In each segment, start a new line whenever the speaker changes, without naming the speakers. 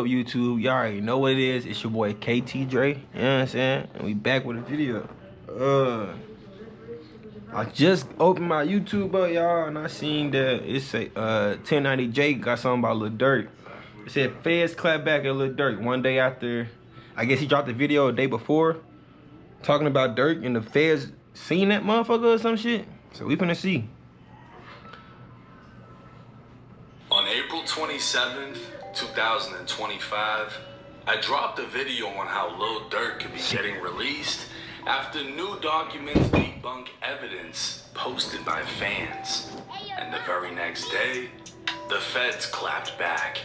YouTube, y'all already know what it is. It's your boy KT Dre, you know what I'm saying? And we back with a video. I just opened my YouTube up, y'all, and I seen that it say 1090 Jake got something about Lil Durk. It said feds clap back at Lil Durk one day after, I guess he dropped the video a day before, talking about Durk, and the feds seen that motherfucker or some shit. So we finna see.
On April 27th, 2025, I dropped a video on how Lil Durk could be getting released after new documents debunk evidence posted by fans. And the very next day, the feds clapped back.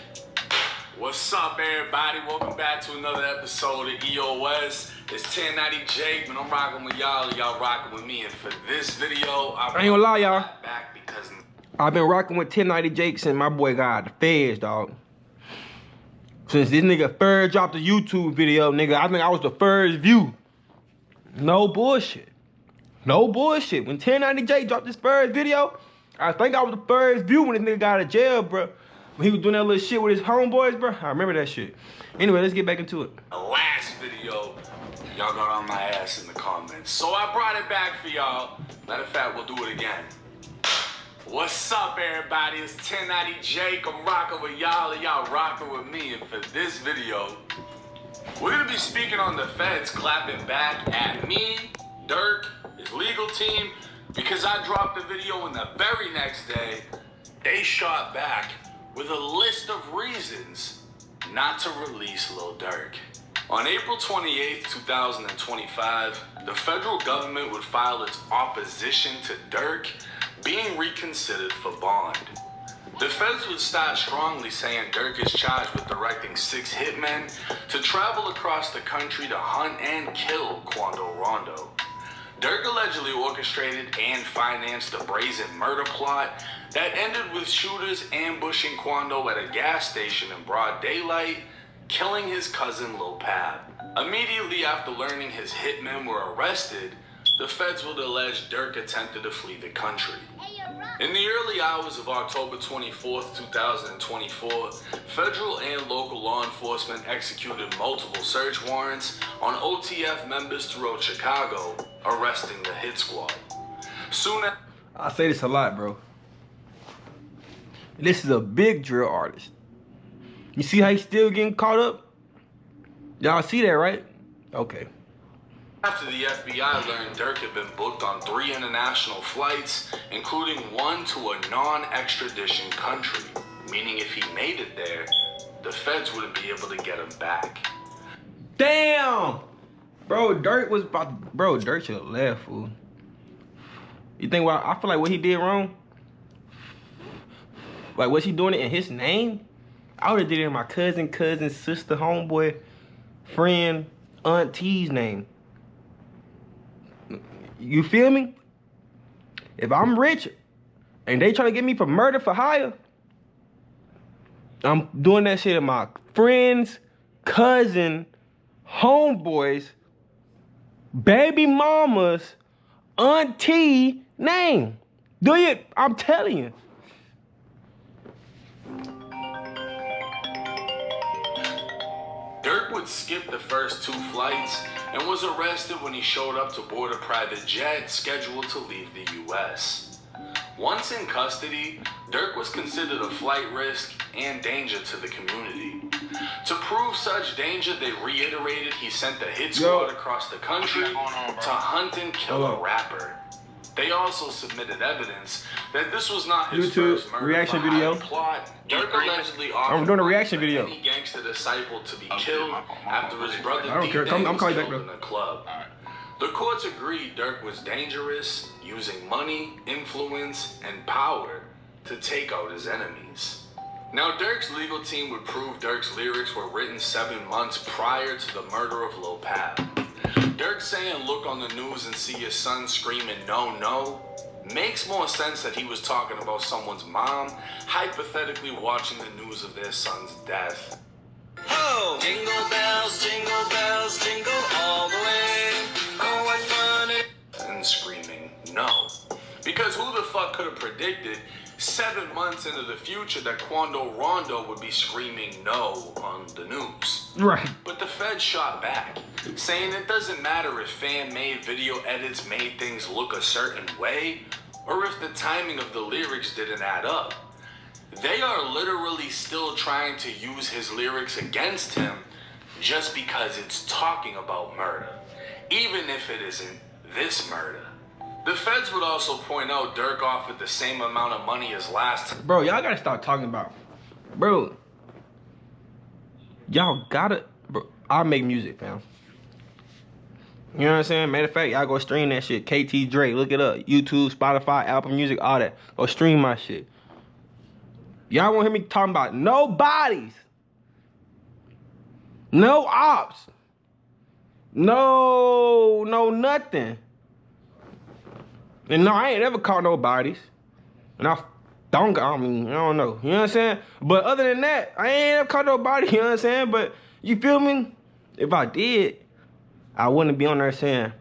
What's up, everybody? Welcome back to another episode of EOS. It's 1090 Jake, man. I'm rocking with y'all, and y'all rocking with me. And for this video, I
ain't gonna lie, y'all.
Back because
I've been rocking with 1090 Jake since my boy got the feds, dog. Since this nigga first dropped the YouTube video, nigga, I think I was the first view. No bullshit. No bullshit. When 1090 Jake dropped this first video, I think I was the first view when this nigga got out of jail, bro. When he was doing that little shit with his homeboys, bro. I remember that shit. Anyway, let's get back into it.
The last video, y'all got on my ass in the comments. So I brought it back for y'all. Matter of fact, we'll do it again. What's up, everybody? It's 1090 Jake. I'm rocking with y'all, and y'all rocking with me. And for this video, we're gonna be speaking on the feds clapping back at me, Durk, his legal team, because I dropped the video, and the very next day, they shot back with a list of reasons not to release Lil Durk. On April 28th, 2025, the federal government would file its opposition to Durk being reconsidered for bond. The feds would start strongly saying Durk is charged with directing 6 hitmen to travel across the country to hunt and kill Quando Rondo. Durk allegedly orchestrated and financed a brazen murder plot that ended with shooters ambushing Quando at a gas station in broad daylight, killing his cousin Lil Pab. Immediately after learning his hitmen were arrested, the feds would allege Durk attempted to flee the country. In the early hours of October 24th, 2024, federal and local law enforcement executed multiple search warrants on OTF members throughout Chicago, arresting the hit squad. Soon after,
I say this a lot, bro. This is a big drill artist. You see how he's still getting caught up? Y'all see that, right? Okay.
After the FBI learned Durk had been booked on 3 international flights, including one to a non-extradition country, meaning if he made it there, the feds wouldn't be able to get him back.
Damn! Bro, Durk was about to, bro, Durk should have left, fool. You think, well, I feel like what he did wrong? Like, was he doing it in his name? I would have did it in my cousin, sister, homeboy, friend, auntie's name. You feel me? If I'm rich and they trying to get me for murder for hire, I'm doing that shit in my friends, cousin, homeboys, baby mama's, auntie name. Do you? I'm telling you.
Durk would skip the first 2 flights and was arrested when he showed up to board a private jet scheduled to leave the U.S. Once in custody, Durk was considered a flight risk and danger to the community. To prove such danger, they reiterated he sent the hit squad across the country to hunt and kill a rapper. They also submitted evidence that this was not his first murder
reaction video
plot. Durk allegedly offered
I'm doing a reaction video.
any gangster disciple to be killed after his brother
I don't care. I'm calling you back, bro.
in a club. The courts agreed Durk was dangerous, using money, influence, and power to take out his enemies. Now, Durk's legal team would prove Durk's lyrics were written 7 months prior to the murder of Lil Pab. Durk saying, "Look on the news and see your son screaming, no, no," makes more sense that he was talking about someone's mom hypothetically watching the news of their son's death. Oh, jingle bells, jingle all the way. Oh, what fun it is. And screaming no. Because who the fuck could have predicted 7 months into the future that Quando Rondo would be screaming no on the news.
Right.
But the Feds shot back, saying it doesn't matter if fan-made video edits made things look a certain way, or if the timing of the lyrics didn't add up. They are literally still trying to use his lyrics against him just because it's talking about murder, even if it isn't this murder. The Feds would also point out Durk offered the same amount of money as last time.
Bro, y'all gotta stop talking about. Bro, y'all gotta. Bro, I make music, fam. You know what I'm saying? Matter of fact, y'all go stream that shit. KT Drake, look it up. YouTube, Spotify, Apple Music, all that. Go stream my shit. Y'all won't hear me talking about no bodies. No ops. No nothing. And no, I ain't ever caught no bodies. And I don't know. You know what I'm saying? But other than that, I ain't ever caught no body, you know what I'm saying? But you feel me? If I did, I wouldn't be on there saying,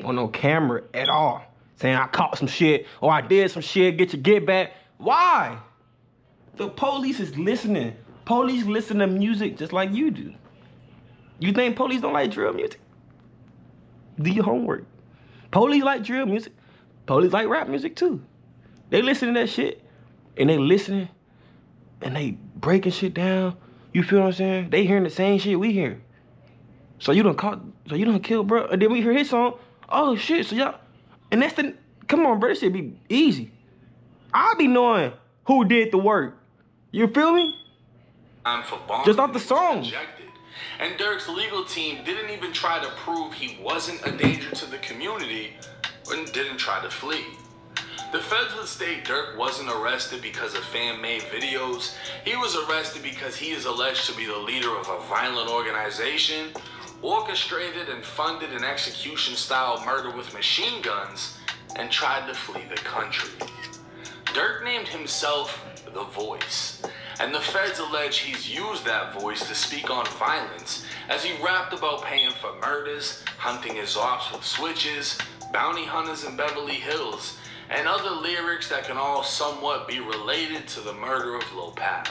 on no camera at all, saying I caught some shit or I did some shit, get your get back. Why? The police is listening. Police listen to music just like you do. You think police don't like drill music? Do your homework. Police like drill music. Police like rap music too. They listen to that shit and they listening and they breaking shit down. You feel what I'm saying? They hearing the same shit we hear. So you done kill, bro. And then we hear his song. Oh shit, so y'all, and that's the, come on, bro, this shit be easy. I be knowing who did the work. You feel me? Just off the song.
And Durk's legal team didn't even try to prove he wasn't a danger to the community and didn't try to flee. The feds would state Durk wasn't arrested because of fan-made videos. He was arrested because he is alleged to be the leader of a violent organization, orchestrated and funded an execution-style murder with machine guns, and tried to flee the country. Durk named himself The Voice, and the feds allege he's used that voice to speak on violence as he rapped about paying for murders, hunting his ops with switches, bounty hunters in Beverly Hills, and other lyrics that can all somewhat be related to the murder of Lil Pab.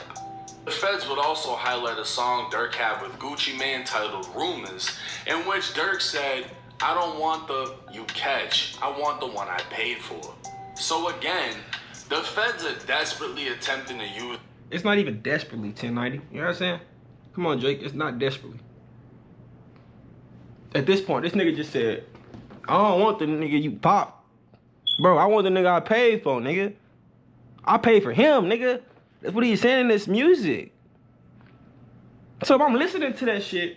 The feds would also highlight a song Durk had with Gucci Mane titled Rumors, in which Durk said, "I don't want the you catch, I want the one I paid for." So again, the feds are desperately attempting to use...
It's not even desperately 1090. You know what I'm saying? Come on, Drake. It's not desperately. At this point, this nigga just said, I don't want the nigga you pop. Bro, I want the nigga I paid for, nigga. I paid for him, nigga. That's what he's saying in this music. So if I'm listening to that shit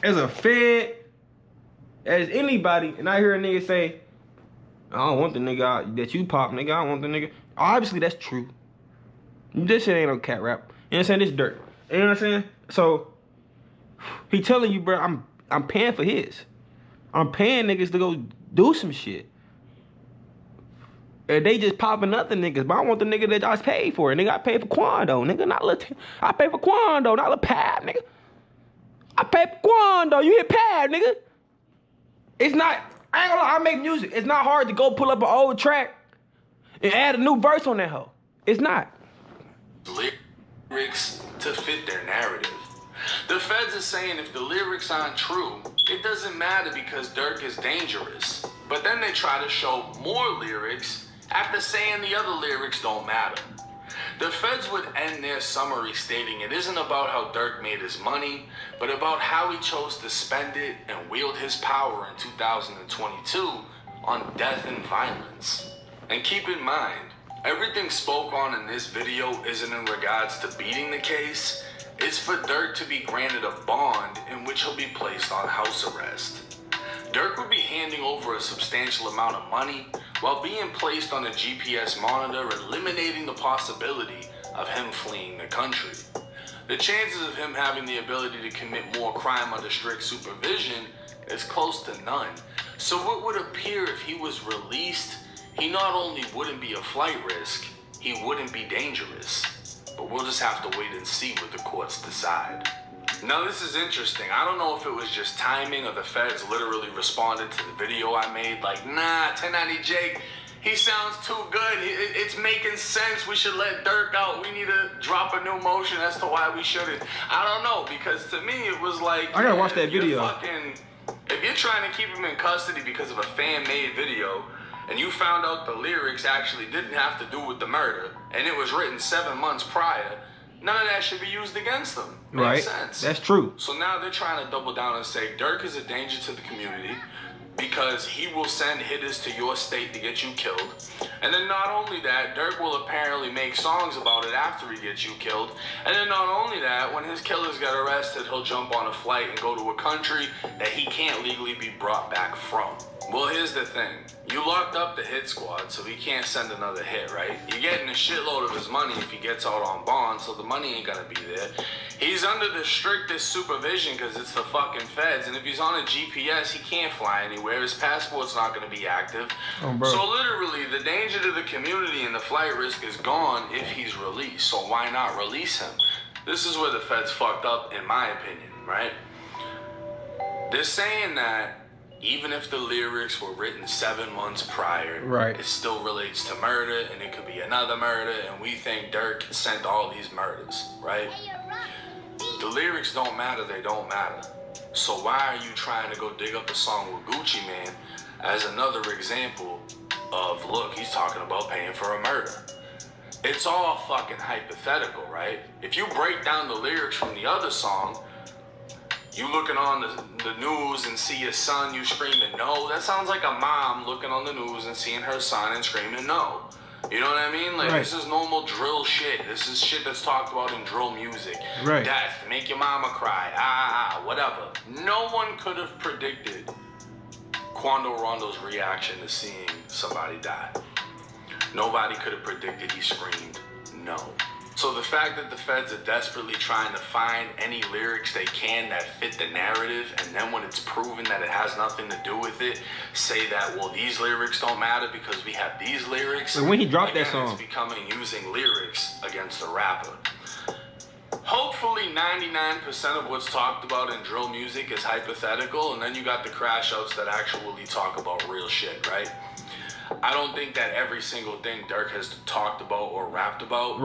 as a fed, as anybody, and I hear a nigga say, I don't want the nigga that you pop, nigga. I don't want the nigga. Obviously, that's true. This shit ain't no cat rap. You know what I'm saying? This dirt. You know what I'm saying? So, he telling you, bro, I'm paying for his. I'm paying niggas to go do some shit. And they just popping other niggas. But I want the nigga that I paid for. Nigga, I paid for Quando, nigga. Not Lil I paid for Quando, not Lil Pab, nigga. I paid for Quando. You hit Pab, nigga. It's not, I ain't gonna lie, I make music. It's not hard to go pull up an old track and add a new verse on that hoe. It's not.
Lyrics to fit their narrative. The feds are saying if the lyrics aren't true, it doesn't matter because Durk is dangerous. But then they try to show more lyrics after saying the other lyrics don't matter. The feds would end their summary stating it isn't about how Durk made his money, but about how he chose to spend it and wield his power in 2022 on death and violence. And keep in mind, everything spoke on in this video isn't in regards to beating the case. It's for Durk to be granted a bond in which he'll be placed on house arrest. Durk would be handing over a substantial amount of money while being placed on a GPS monitor, eliminating the possibility of him fleeing the country. The chances of him having the ability to commit more crime under strict supervision is close to none. So it would appear if he was released, he not only wouldn't be a flight risk, he wouldn't be dangerous. But we'll just have to wait and see what the courts decide. Now this is interesting. I don't know if it was just timing or the feds literally responded to the video I made like, nah, 1090 Jake, He sounds too good. It's making sense. We should let Durk out. We need to drop a new motion as to why we shouldn't. I don't know, because to me it was like,
I gotta watch that video.
If you're trying to keep him in custody because of a fan-made video, and you found out the lyrics actually didn't have to do with the murder, and it was written 7 months prior, none of that should be used against them. Makes sense.
That's true.
So now they're trying to double down and say Durk is a danger to the community because he will send hitters to your state to get you killed. And then not only that, Durk will apparently make songs about it after he gets you killed. And then not only that, when his killers get arrested, he'll jump on a flight and go to a country that he can't legally be brought back from. Well, here's the thing. You locked up the hit squad, so he can't send another hit, right? You're getting a shitload of his money if he gets out on bond, so the money ain't gonna be there. He's under the strictest supervision because it's the fucking feds, and if he's on a GPS, he can't fly anywhere. His passport's not gonna be active.
Oh, bro.
So literally, the danger to the community and the flight risk is gone if he's released, so why not release him? This is where the feds fucked up, in my opinion, right? They're saying that even if the lyrics were written 7 months prior, it still relates to murder, and it could be another murder, and we think Durk sent all these murders, right? The lyrics don't matter, they don't matter. So why are you trying to go dig up a song with Gucci Mane as another example of, look, he's talking about paying for a murder? It's all fucking hypothetical, right? If you break down the lyrics from the other song, you looking on the news and see your son, you screaming no. That sounds like a mom looking on the news and seeing her son and screaming no. You know what I mean? Like, this is normal drill shit. This is shit that's talked about in drill music. Death, make your mama cry, whatever. No one could have predicted Quando Rondo's reaction to seeing somebody die. Nobody could have predicted he screamed no. So the fact that the feds are desperately trying to find any lyrics they can that fit the narrative, and then when it's proven that it has nothing to do with it, say that, well, these lyrics don't matter because we have these lyrics.
But when he dropped that song,
it's becoming using lyrics against the rapper. Hopefully 99% of what's talked about in drill music is hypothetical, and then you got the crash outs that actually talk about real shit, right? I don't think that every single thing Durk has talked about or rapped about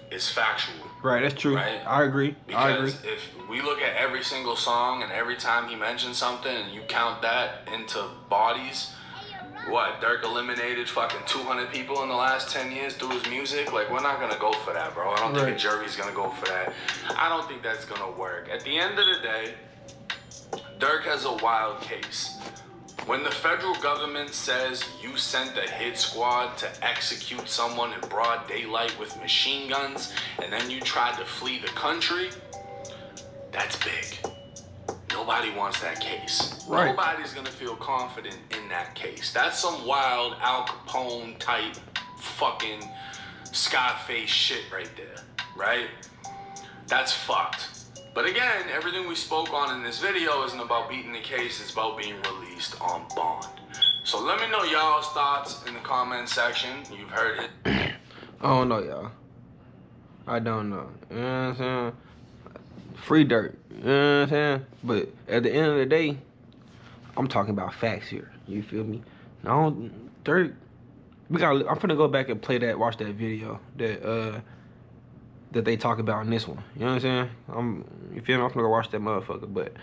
is factual.
That's true.
Right?
I agree.
Because if we look at every single song and every time he mentions something and you count that into bodies, what, Durk eliminated fucking 200 people in the last 10 years through his music? Like, we're not gonna go for that, bro. I don't think a jury's gonna go for that. I don't think that's gonna work. At the end of the day, Durk has a wild case. When the federal government says you sent a hit squad to execute someone in broad daylight with machine guns, and then you tried to flee the country, that's big. Nobody wants that case. Nobody's gonna feel confident in that case. That's some wild Al Capone type fucking Scarface shit right there, right? That's fucked. But again, everything we spoke on in this video isn't about beating the case, it's about being released on bond. So let me know y'all's thoughts in the comment section. You've heard it.
I don't know, y'all. I don't know. You know what I'm saying? Free Durk. You know what I'm saying? But at the end of the day, I'm talking about facts here. You feel me? Durk, I'm finna go back and watch that video that they talk about in this one. You know what I'm saying? You feel me? I'm finna go watch that motherfucker. But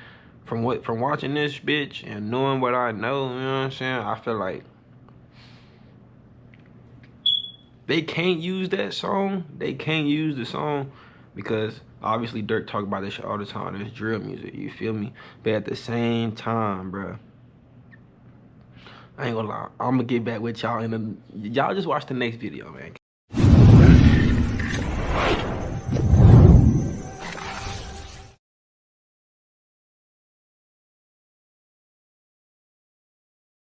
from watching this bitch and knowing what I know, you know what I'm saying, I feel like they can't use that song. They can't use the song because obviously Durk talk about this shit all the time. It's drill music, you feel me? But at the same time, bruh, I ain't gonna lie, I'm gonna get back with y'all y'all just watch the next video, man.